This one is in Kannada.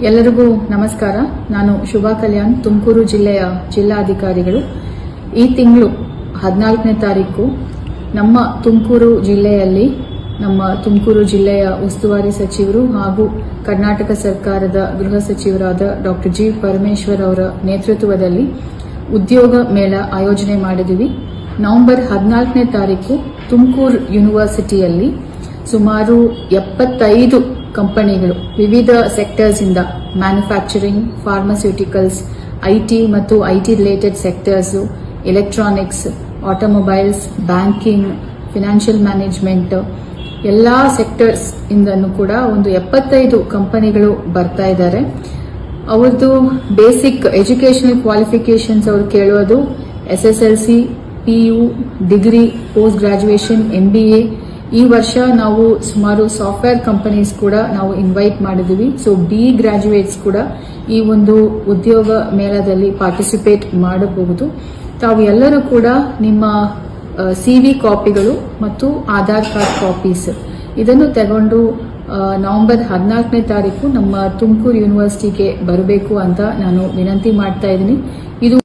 ಎಲ್ಲರಿಗೂ ನಮಸ್ಕಾರ. ನಾನು ಶುಭಾ ಕಲ್ಯಾಣ್, ತುಮಕೂರು ಜಿಲ್ಲೆಯ ಜಿಲ್ಲಾಧಿಕಾರಿಗಳು. ಈ ತಿಂಗಳು 14ನೇ ತಾರೀಕು ನಮ್ಮ ತುಮಕೂರು ಜಿಲ್ಲೆಯಲ್ಲಿ ನಮ್ಮ ತುಮಕೂರು ಜಿಲ್ಲೆಯ ಉಸ್ತುವಾರಿ ಸಚಿವರು ಹಾಗೂ ಕರ್ನಾಟಕ ಸರ್ಕಾರದ ಗೃಹ ಸಚಿವರಾದ ಡಾಕ್ಟರ್ ಜಿ ಪರಮೇಶ್ವರ್ ಅವರ ನೇತೃತ್ವದಲ್ಲಿ ಉದ್ಯೋಗ ಮೇಳ ಆಯೋಜನೆ ಮಾಡಿದ್ವಿ. ನವೆಂಬರ್ 14ನೇ ತಾರೀಕು ತುಮಕೂರು ಯೂನಿವರ್ಸಿಟಿಯಲ್ಲಿ ಸುಮಾರು 75 ಕಂಪನಿಗಳು ವಿವಿಧ ಸೆಕ್ಟರ್ಸ್ ಇಂದ ಮ್ಯಾನುಫ್ಯಾಕ್ಚರಿಂಗ್, ಫಾರ್ಮಾಸ್ಯೂಟಿಕಲ್ಸ್, ಐಟಿ ಮತ್ತು IT related sectors, electronics, automobiles, banking, financial management ಎಲ್ಲಾ ಸೆಕ್ಟರ್ಸ್ ಇಂದನೂ ಕೂಡ ಒಂದು 75 ಕಂಪನಿಗಳು ಬರ್ತಾ ಇದ್ದಾರೆ. ಅವ್ರದ್ದು ಬೇಸಿಕ್ ಎಜುಕೇಶನಲ್ ಕ್ವಾಲಿಫಿಕೇಶನ್ಸ್ ಅವ್ರು ಕೇಳೋದು SSLC, PU, degree, post graduation, MBA. ಈ ವರ್ಷ ನಾವು ಸುಮಾರು ಸಾಫ್ಟ್ವೇರ್ ಕಂಪನೀಸ್ ಕೂಡ ನಾವು ಇನ್ವೈಟ್ ಮಾಡಿದ್ವಿ. ಸೊ BE ಗ್ರಾಜುಯೇಟ್ಸ್ ಕೂಡ ಈ ಒಂದು ಉದ್ಯೋಗ ಮೇಳದಲ್ಲಿ ಪಾರ್ಟಿಸಿಪೇಟ್ ಮಾಡಬಹುದು. ತಾವು ಎಲ್ಲರೂ ಕೂಡ ನಿಮ್ಮ CV ಕಾಪಿಗಳು ಮತ್ತು ಆಧಾರ್ ಕಾರ್ಡ್ ಕಾಪೀಸ್ ಇದನ್ನು ತಗೊಂಡು ನವೆಂಬರ್ 14ನೇ ತಾರೀಕು ನಮ್ಮ ತುಮಕೂರು ಯೂನಿವರ್ಸಿಟಿಗೆ ಬರಬೇಕು ಅಂತ ನಾನು ವಿನಂತಿ ಮಾಡ್ತಾ ಇದ್ದೀನಿ. ಇದು